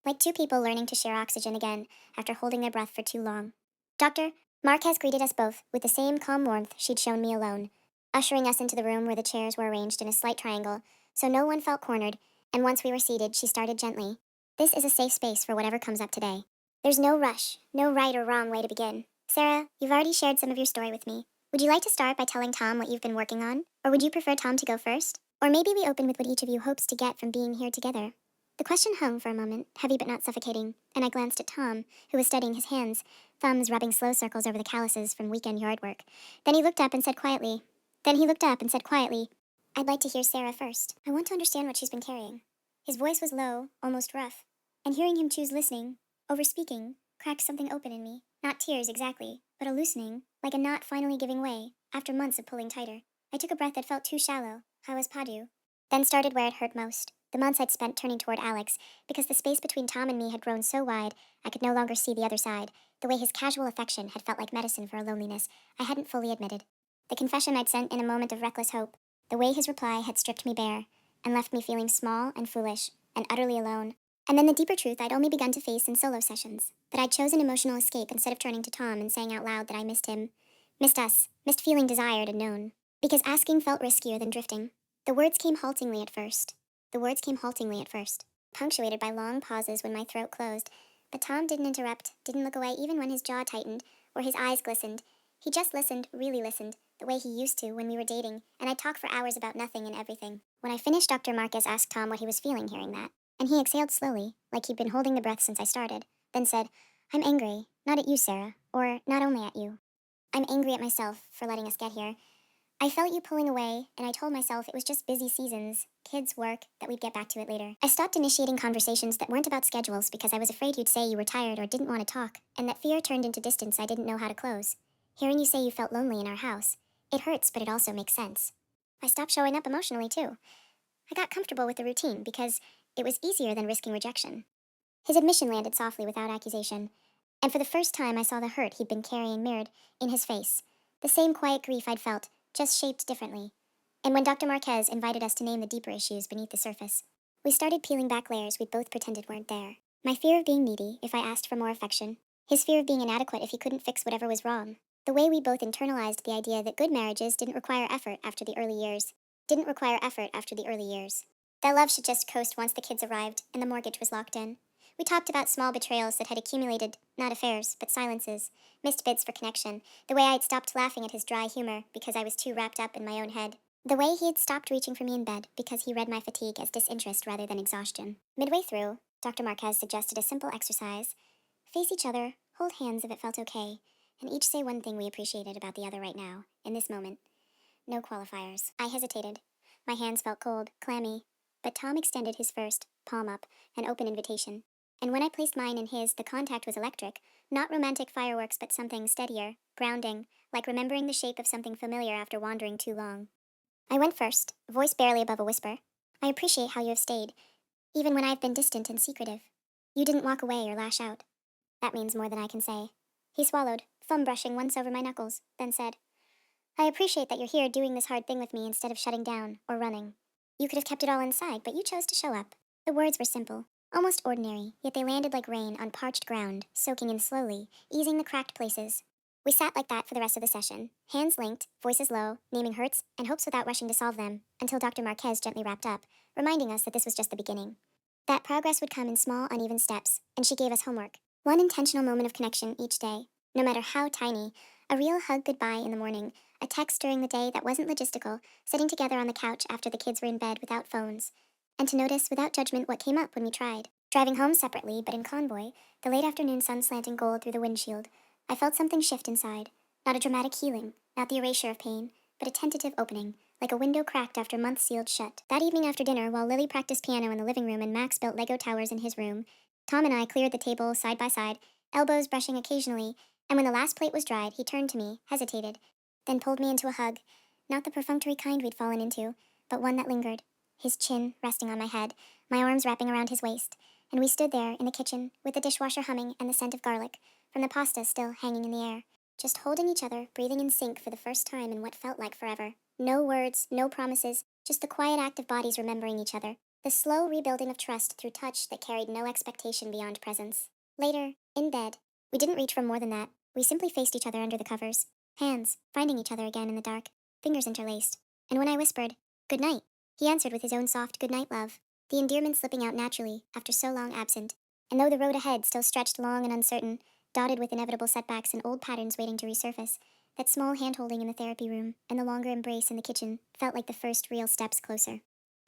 Like two people learning to share oxygen again after holding their breath for too long. Dr. Marquez greeted us both with the same calm warmth she'd shown me alone, ushering us into the room where the chairs were arranged in a slight triangle, so no one felt cornered, and once we were seated, she started gently. This is a safe space for whatever comes up today. There's no rush, no right or wrong way to begin. Sarah, you've already shared some of your story with me. Would you like to start by telling Tom what you've been working on? Or would you prefer Tom to go first? Or maybe we open with what each of you hopes to get from being here together. The question hung for a moment, heavy but not suffocating, and I glanced at Tom, who was studying his hands, thumbs rubbing slow circles over the calluses from weekend yard work. Then he looked up and said quietly, I'd like to hear Sarah first. I want to understand what she's been carrying. His voice was low, almost rough, and hearing him choose listening over speaking cracked something open in me. Not tears exactly, but a loosening, like a knot finally giving way, after months of pulling tighter. I took a breath that felt too shallow. How was Padu? Then started where it hurt most. The months I'd spent turning toward Alex, because the space between Tom and me had grown so wide, I could no longer see the other side. The way his casual affection had felt like medicine for a loneliness I hadn't fully admitted. The confession I'd sent in a moment of reckless hope. The way his reply had stripped me bare, and left me feeling small and foolish, and utterly alone. And then the deeper truth I'd only begun to face in solo sessions, that I'd chosen emotional escape instead of turning to Tom and saying out loud that I missed him. Missed us, missed feeling desired and known. Because asking felt riskier than drifting. The words came haltingly at first. Punctuated by long pauses when my throat closed. But Tom didn't interrupt, didn't look away even when his jaw tightened, or his eyes glistened. He just listened, really listened, the way he used to when we were dating, and I'd talk for hours about nothing and everything. When I finished, Dr. Marcus asked Tom what he was feeling hearing that. And he exhaled slowly, like he'd been holding the breath since I started, then said, I'm angry, not at you, Sarah, or not only at you. I'm angry at myself for letting us get here. I felt you pulling away, and I told myself it was just busy seasons, kids, work, that we'd get back to it later. I stopped initiating conversations that weren't about schedules because I was afraid you'd say you were tired or didn't want to talk, and that fear turned into distance I didn't know how to close. Hearing you say you felt lonely in our house, it hurts, but it also makes sense. I stopped showing up emotionally, too. I got comfortable with the routine because it was easier than risking rejection. His admission landed softly without accusation, and for the first time I saw the hurt he'd been carrying mirrored in his face. The same quiet grief I'd felt, just shaped differently. And when Dr. Marquez invited us to name the deeper issues beneath the surface, we started peeling back layers we'd both pretended weren't there. My fear of being needy if I asked for more affection. His fear of being inadequate if he couldn't fix whatever was wrong. The way we both internalized the idea that good marriages didn't require effort after the early years. That love should just coast once the kids arrived and the mortgage was locked in. We talked about small betrayals that had accumulated, not affairs, but silences, missed bids for connection, the way I'd stopped laughing at his dry humor because I was too wrapped up in my own head, the way he had stopped reaching for me in bed because he read my fatigue as disinterest rather than exhaustion. Midway through, Dr. Marquez suggested a simple exercise. Face each other, hold hands if it felt okay, and each say one thing we appreciated about the other right now, in this moment. No qualifiers. I hesitated. My hands felt cold, clammy, but Tom extended his first, palm up, an open invitation. And when I placed mine in his, the contact was electric, not romantic fireworks, but something steadier, grounding, like remembering the shape of something familiar after wandering too long. I went first, voice barely above a whisper. I appreciate how you have stayed, even when I've been distant and secretive. You didn't walk away or lash out. That means more than I can say. He swallowed, thumb brushing once over my knuckles, then said, I appreciate that you're here doing this hard thing with me instead of shutting down or running. You could have kept it all inside, but you chose to show up. The words were simple, almost ordinary, yet they landed like rain on parched ground, soaking in slowly, easing the cracked places. We sat like that for the rest of the session, hands linked, voices low, naming hurts and hopes without rushing to solve them, until Dr. Marquez gently wrapped up, reminding us that this was just the beginning. That progress would come in small, uneven steps, and she gave us homework. One intentional moment of connection each day, no matter how tiny, a real hug goodbye in the morning, a text during the day that wasn't logistical, sitting together on the couch after the kids were in bed without phones, and to notice without judgment what came up when we tried. Driving home separately, but in convoy, the late afternoon sun slanting gold through the windshield, I felt something shift inside. Not a dramatic healing, not the erasure of pain, but a tentative opening, like a window cracked after months sealed shut. That evening after dinner, while Lily practiced piano in the living room and Max built Lego towers in his room, Tom and I cleared the table side by side, elbows brushing occasionally, and when the last plate was dried, he turned to me, hesitated, then pulled me into a hug. Not the perfunctory kind we'd fallen into, but one that lingered. His chin resting on my head, my arms wrapping around his waist, and we stood there in the kitchen, with the dishwasher humming and the scent of garlic, from the pasta still hanging in the air, just holding each other, breathing in sync for the first time in what felt like forever. No words, no promises, just the quiet act of bodies remembering each other, the slow rebuilding of trust through touch that carried no expectation beyond presence. Later, in bed, we didn't reach for more than that. We simply faced each other under the covers, hands finding each other again in the dark, fingers interlaced. And when I whispered, "Good night," he answered with his own soft good night love, the endearment slipping out naturally after so long absent. And though the road ahead still stretched long and uncertain, dotted with inevitable setbacks and old patterns waiting to resurface, that small hand-holding in the therapy room and the longer embrace in the kitchen felt like the first real steps closer.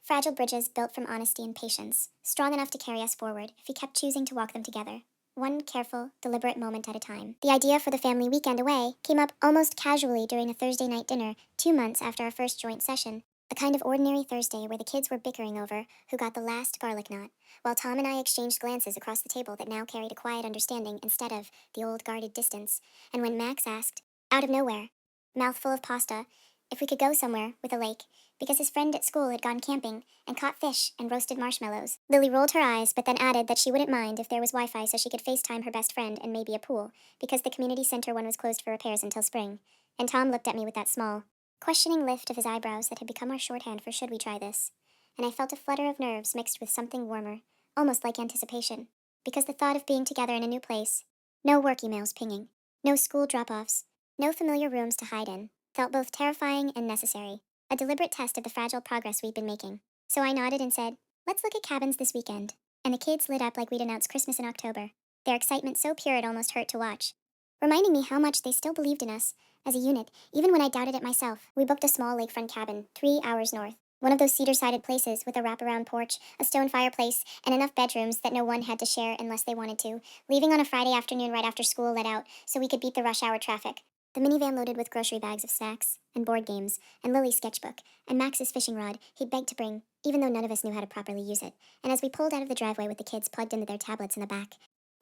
Fragile bridges built from honesty and patience, strong enough to carry us forward if we kept choosing to walk them together, one careful, deliberate moment at a time. The idea for the family weekend away came up almost casually during a Thursday night dinner 2 months after our first joint session, a kind of ordinary Thursday where the kids were bickering over who got the last garlic knot, while Tom and I exchanged glances across the table that now carried a quiet understanding instead of the old guarded distance, and when Max asked, out of nowhere, mouthful of pasta, if we could go somewhere with a lake, because his friend at school had gone camping and caught fish and roasted marshmallows. Lily rolled her eyes, but then added that she wouldn't mind if there was Wi-Fi so she could FaceTime her best friend and maybe a pool, because the community center one was closed for repairs until spring. And Tom looked at me with that small, questioning lift of his eyebrows that had become our shorthand for should we try this. And I felt a flutter of nerves mixed with something warmer, almost like anticipation, because the thought of being together in a new place, no work emails pinging, no school drop-offs, no familiar rooms to hide in, felt both terrifying and necessary, a deliberate test of the fragile progress we'd been making. So I nodded and said, let's look at cabins this weekend. And the kids lit up like we'd announced Christmas in October, their excitement so pure it almost hurt to watch, reminding me how much they still believed in us as a unit, even when I doubted it myself. We booked a small lakefront cabin, 3 hours north. One of those cedar-sided places with a wraparound porch, a stone fireplace, and enough bedrooms that no one had to share unless they wanted to, leaving on a Friday afternoon right after school let out so we could beat the rush hour traffic. The minivan loaded with grocery bags of snacks, and board games, and Lily's sketchbook, and Max's fishing rod he'd begged to bring, even though none of us knew how to properly use it. And as we pulled out of the driveway with the kids plugged into their tablets in the back,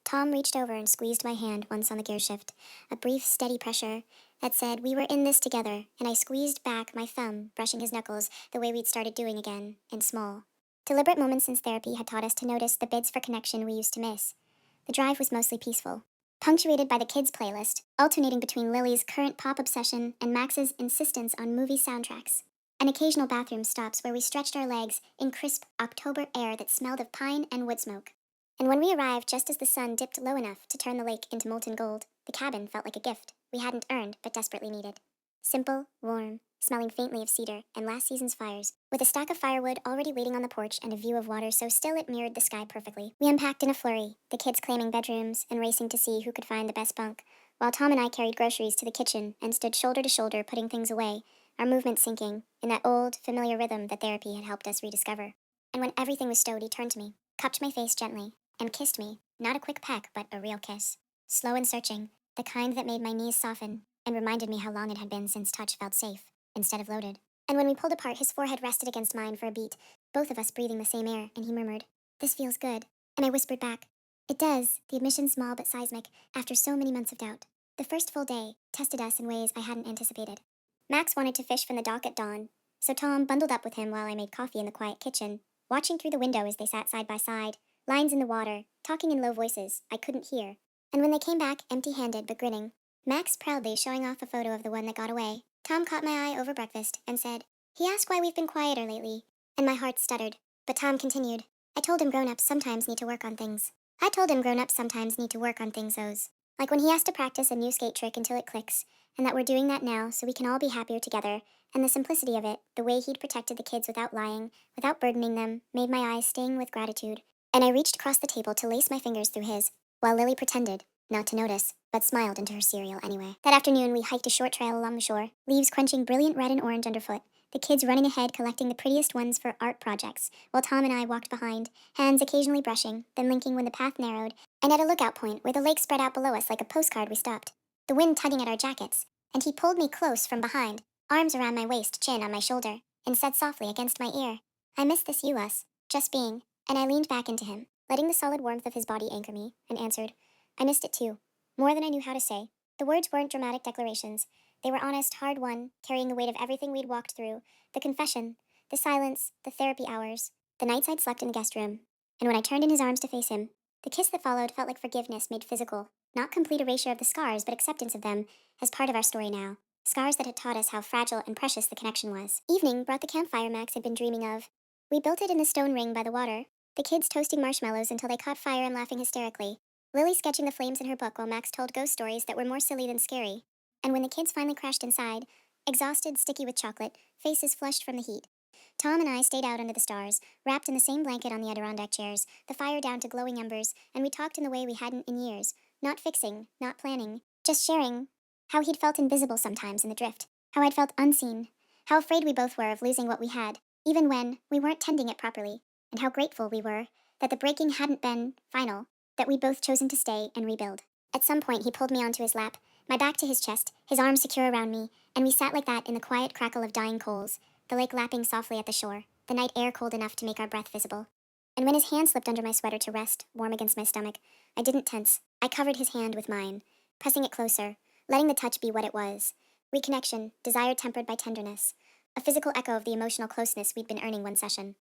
Tom reached over and squeezed my hand once on the gear shift, a brief, steady pressure that said we were in this together, and I squeezed back my thumb, brushing his knuckles the way we'd started doing again, in small. Deliberate moments since therapy had taught us to notice the bids for connection we used to miss. The drive was mostly peaceful, punctuated by the kids' playlist, alternating between Lily's current pop obsession and Max's insistence on movie soundtracks, and occasional bathroom stops where we stretched our legs in crisp October air that smelled of pine and wood smoke. And when we arrived just as the sun dipped low enough to turn the lake into molten gold, the cabin felt like a gift we hadn't earned but desperately needed. Simple, warm, smelling faintly of cedar and last season's fires, with a stack of firewood already waiting on the porch and a view of water so still it mirrored the sky perfectly. We unpacked in a flurry, the kids claiming bedrooms and racing to see who could find the best bunk, while Tom and I carried groceries to the kitchen and stood shoulder to shoulder putting things away, our movement sinking in that old, familiar rhythm that therapy had helped us rediscover. And when everything was stowed, he turned to me, cupped my face gently, and kissed me, not a quick peck, but a real kiss. Slow and searching, the kind that made my knees soften and reminded me how long it had been since touch felt safe instead of loaded. And when we pulled apart, his forehead rested against mine for a beat, both of us breathing the same air, and he murmured, "This feels good." And I whispered back, "It does," the admission small but seismic, after so many months of doubt. The first full day tested us in ways I hadn't anticipated. Max wanted to fish from the dock at dawn, so Tom bundled up with him while I made coffee in the quiet kitchen, watching through the window as they sat side by side, lines in the water, talking in low voices I couldn't hear. And when they came back empty-handed but grinning, Max proudly showing off a photo of the one that got away, Tom caught my eye over breakfast and said, "He asked why we've been quieter lately." And my heart stuttered. But Tom continued, "I told him grown-ups sometimes need to work on things. I told him grown-ups sometimes need to work on things, O's. Like when he has to practice a new skate trick until it clicks, and that we're doing that now so we can all be happier together, and the simplicity of it, the way he'd protected the kids without lying, without burdening them, made my eyes sting with gratitude." And I reached across the table to lace my fingers through his, while Lily pretended not to notice, but smiled into her cereal anyway. That afternoon, we hiked a short trail along the shore, leaves quenching brilliant red and orange underfoot, the kids running ahead collecting the prettiest ones for art projects, while Tom and I walked behind, hands occasionally brushing, then linking when the path narrowed, and at a lookout point where the lake spread out below us like a postcard we stopped, the wind tugging at our jackets, and he pulled me close from behind, arms around my waist, chin on my shoulder, and said softly against my ear, "I miss this you, us, just being," and I leaned back into him, letting the solid warmth of his body anchor me, and answered, "I missed it too, more than I knew how to say." The words weren't dramatic declarations. They were honest, hard-won, carrying the weight of everything we'd walked through, the confession, the silence, the therapy hours, the nights I'd slept in the guest room. And when I turned in his arms to face him, the kiss that followed felt like forgiveness made physical, not complete erasure of the scars, but acceptance of them as part of our story now. Scars that had taught us how fragile and precious the connection was. Evening brought the campfire Max had been dreaming of. We built it in the stone ring by the water, the kids toasting marshmallows until they caught fire and laughing hysterically, Lily sketching the flames in her book while Max told ghost stories that were more silly than scary. And when the kids finally crashed inside, exhausted, sticky with chocolate, faces flushed from the heat, Tom and I stayed out under the stars, wrapped in the same blanket on the Adirondack chairs, the fire down to glowing embers, and we talked in the way we hadn't in years, not fixing, not planning, just sharing how he'd felt invisible sometimes in the drift, how I'd felt unseen, how afraid we both were of losing what we had, even when we weren't tending it properly, and how grateful we were that the breaking hadn't been final, that we'd both chosen to stay and rebuild. At some point, he pulled me onto his lap, my back to his chest, his arms secure around me, and we sat like that in the quiet crackle of dying coals, the lake lapping softly at the shore, the night air cold enough to make our breath visible. And when his hand slipped under my sweater to rest, warm against my stomach, I didn't tense. I covered his hand with mine, pressing it closer, letting the touch be what it was. Reconnection, desire tempered by tenderness, a physical echo of the emotional closeness we'd been earning one session.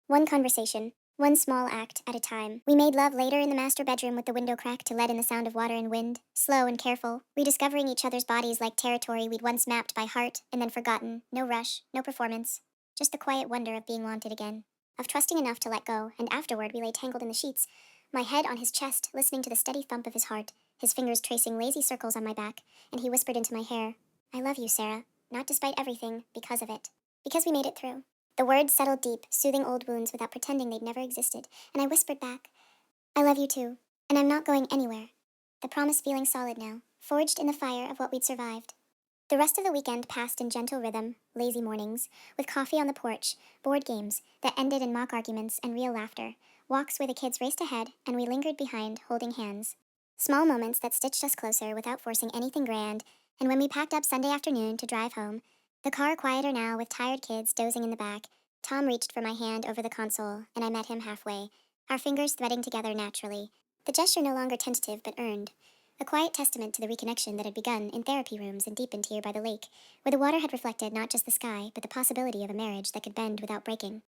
One conversation, one small act at a time. We made love later in the master bedroom with the window cracked to let in the sound of water and wind, slow and careful, rediscovering each other's bodies like territory we'd once mapped by heart and then forgotten. No rush, no performance, just the quiet wonder of being wanted again, of trusting enough to let go, and afterward we lay tangled in the sheets, my head on his chest, listening to the steady thump of his heart, his fingers tracing lazy circles on my back, and he whispered into my hair, "I love you, Sarah, not despite everything, because of it. Because we made it through." The words settled deep, soothing old wounds without pretending they'd never existed, and I whispered back, "I love you too, and I'm not going anywhere." The promise feeling solid now, forged in the fire of what we'd survived. The rest of the weekend passed in gentle rhythm, lazy mornings, with coffee on the porch, board games that ended in mock arguments and real laughter, walks where the kids raced ahead and we lingered behind, holding hands. Small moments that stitched us closer without forcing anything grand, and when we packed up Sunday afternoon to drive home, the car quieter now with tired kids dozing in the back, Tom reached for my hand over the console, and I met him halfway, our fingers threading together naturally, the gesture no longer tentative but earned, a quiet testament to the reconnection that had begun in therapy rooms and deepened here by the lake, where the water had reflected not just the sky, but the possibility of a marriage that could bend without breaking.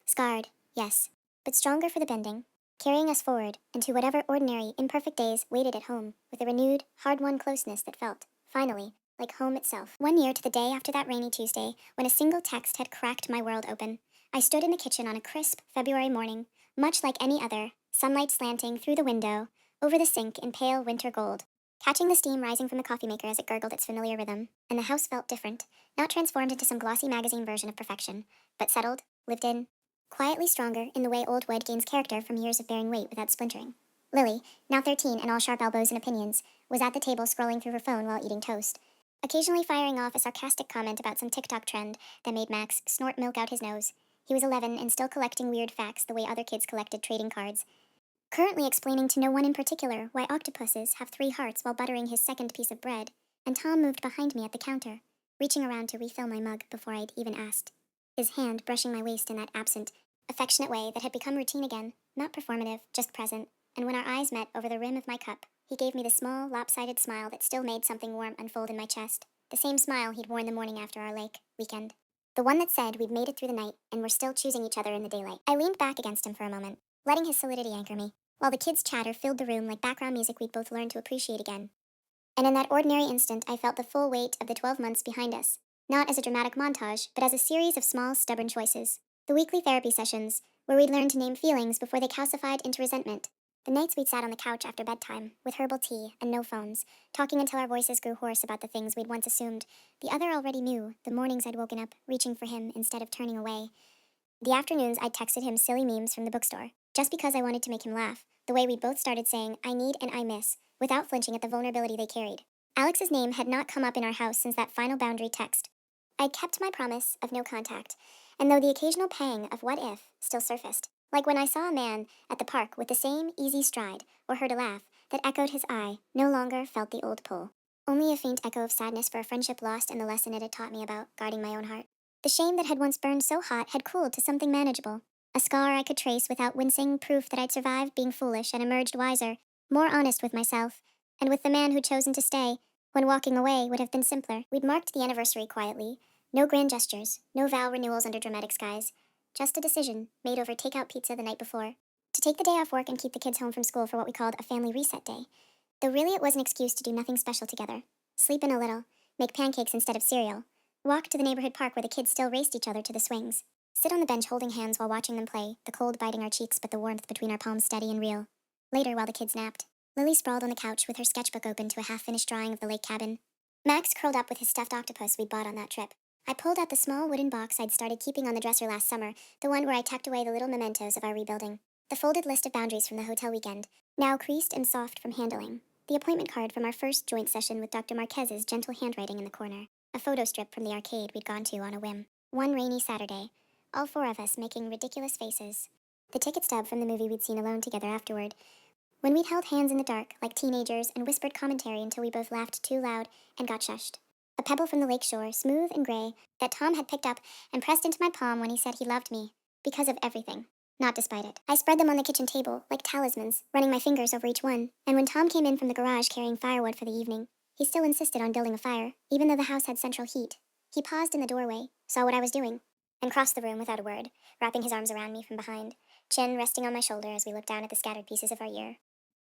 Scarred, yes, but stronger for the bending, carrying us forward into whatever ordinary, imperfect days waited at home, with a renewed, hard-won closeness that felt, finally, like home itself. 1 year to the day after that rainy Tuesday, when a single text had cracked my world open, I stood in the kitchen on a crisp February morning, much like any other, sunlight slanting through the window, over the sink in pale winter gold, catching the steam rising from the coffee maker as it gurgled its familiar rhythm, and the house felt different, not transformed into some glossy magazine version of perfection, but settled, lived in, quietly stronger in the way old wood gains character from years of bearing weight without splintering. Lily, now 13 and all sharp elbows and opinions, was at the table scrolling through her phone while eating toast, occasionally firing off a sarcastic comment about some TikTok trend that made Max snort milk out his nose. He was 11 and still collecting weird facts the way other kids collected trading cards. currently explaining to no one in particular why octopuses have 3 hearts while buttering his second piece of bread, and Tom moved behind me at the counter, reaching around to refill my mug before I'd even asked, his hand brushing my waist in that absent, affectionate way that had become routine again, not performative, just present, and when our eyes met over the rim of my cup, he gave me the small, lopsided smile that still made something warm unfold in my chest, the same smile he'd worn the morning after our lake weekend. The one that said we'd made it through the night and were still choosing each other in the daylight. I leaned back against him for a moment, letting his solidity anchor me, while the kids' chatter filled the room like background music we'd both learned to appreciate again. And in that ordinary instant, I felt the full weight of the 12 months behind us, not as a dramatic montage, but as a series of small, stubborn choices. The weekly therapy sessions, where we'd learn to name feelings before they calcified into resentment. The nights we'd sat on the couch after bedtime, with herbal tea and no phones, talking until our voices grew hoarse about the things we'd once assumed. The other already knew, the mornings I'd woken up, reaching for him instead of turning away. The afternoons I'd texted him silly memes from the bookstore, just because I wanted to make him laugh, the way we'd both started saying, I need and I miss, without flinching at the vulnerability they carried. Alex's name had not come up in our house since that final boundary text. I'd kept my promise of no contact, and though the occasional pang of what if still surfaced, like when I saw a man at the park with the same easy stride, or heard a laugh that echoed his eye, no longer felt the old pull. Only a faint echo of sadness for a friendship lost and the lesson it had taught me about guarding my own heart. The shame that had once burned so hot had cooled to something manageable. A scar I could trace without wincing, proof that I'd survived being foolish and emerged wiser, more honest with myself, and with the man who'd chosen to stay, when walking away would have been simpler. We'd marked the anniversary quietly. No grand gestures, no vow renewals under dramatic skies. Just a decision, made over takeout pizza the night before. To take the day off work and keep the kids home from school for what we called a family reset day. Though really it was an excuse to do nothing special together. Sleep in a little, make pancakes instead of cereal, walk to the neighborhood park where the kids still raced each other to the swings, sit on the bench holding hands while watching them play, the cold biting our cheeks but the warmth between our palms steady and real. Later, while the kids napped, Lily sprawled on the couch with her sketchbook open to a half-finished drawing of the lake cabin. Max curled up with his stuffed octopus we'd bought on that trip. I pulled out the small wooden box I'd started keeping on the dresser last summer, the one where I tucked away the little mementos of our rebuilding. The folded list of boundaries from the hotel weekend, now creased and soft from handling. The appointment card from our first joint session with Dr. Marquez's gentle handwriting in the corner. A photo strip from the arcade we'd gone to on a whim. One rainy Saturday, all 4 of us making ridiculous faces. The ticket stub from the movie we'd seen alone together afterward, when we'd held hands in the dark, like teenagers, and whispered commentary until we both laughed too loud and got shushed. A pebble from the lake shore, smooth and gray, that Tom had picked up and pressed into my palm when he said he loved me, because of everything, not despite it. I spread them on the kitchen table, like talismans, running my fingers over each one, and when Tom came in from the garage carrying firewood for the evening, he still insisted on building a fire, even though the house had central heat. He paused in the doorway, saw what I was doing, and crossed the room without a word, wrapping his arms around me from behind, chin resting on my shoulder as we looked down at the scattered pieces of our year.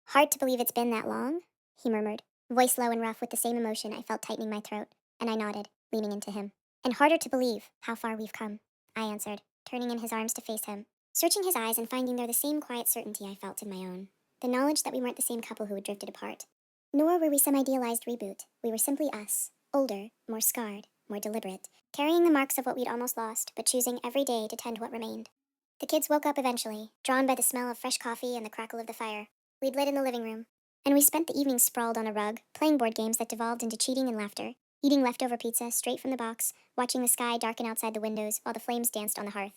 Hard to believe it's been that long, he murmured, voice low and rough with the same emotion I felt tightening my throat, and I nodded, leaning into him. And harder to believe how far we've come, I answered, turning in his arms to face him, searching his eyes and finding there the same quiet certainty I felt in my own, the knowledge that we weren't the same couple who had drifted apart. Nor were we some idealized reboot, we were simply us, older, more scarred, more deliberate, carrying the marks of what we'd almost lost, but choosing every day to tend what remained. The kids woke up eventually, drawn by the smell of fresh coffee and the crackle of the fire. We'd lit in the living room, and we spent the evening sprawled on a rug, playing board games that devolved into cheating and laughter, eating leftover pizza straight from the box, watching the sky darken outside the windows while the flames danced on the hearth.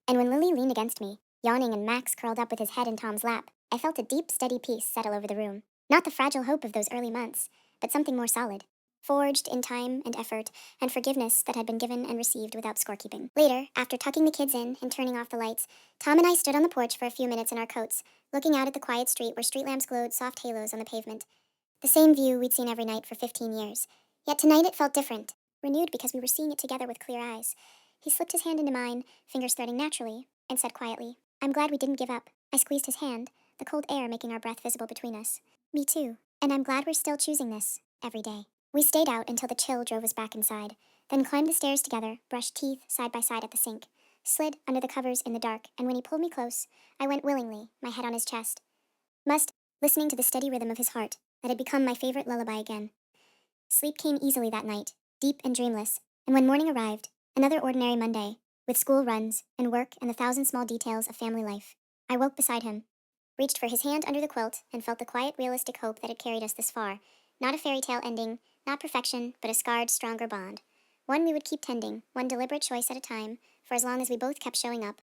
And when Lily leaned against me, yawning and Max curled up with his head in Tom's lap, I felt a deep, steady peace settle over the room. Not the fragile hope of those early months, but something more solid, forged in time and effort, and forgiveness that had been given and received without scorekeeping. Later, after tucking the kids in and turning off the lights, Tom and I stood on the porch for a few minutes in our coats, looking out at the quiet street where street lamps glowed soft halos on the pavement. The same view we'd seen every night for 15 years. Yet tonight it felt different, renewed because we were seeing it together with clear eyes. He slipped his hand into mine, fingers threading naturally, and said quietly, I'm glad we didn't give up. I squeezed his hand, the cold air making our breath visible between us. Me too, and I'm glad we're still choosing this, every day. We stayed out until the chill drove us back inside, then climbed the stairs together, brushed teeth side by side at the sink, slid under the covers in the dark, and when he pulled me close, I went willingly, my head on his chest. Listening to the steady rhythm of his heart, that had become my favorite lullaby again. Sleep came easily that night, deep and dreamless, and when morning arrived, another ordinary Monday, with school runs, and work, and the thousand small details of family life, I woke beside him, reached for his hand under the quilt, and felt the quiet, realistic hope that had carried us this far. Not a fairy tale ending, not perfection, but a scarred, stronger bond. One we would keep tending, one deliberate choice at a time, for as long as we both kept showing up,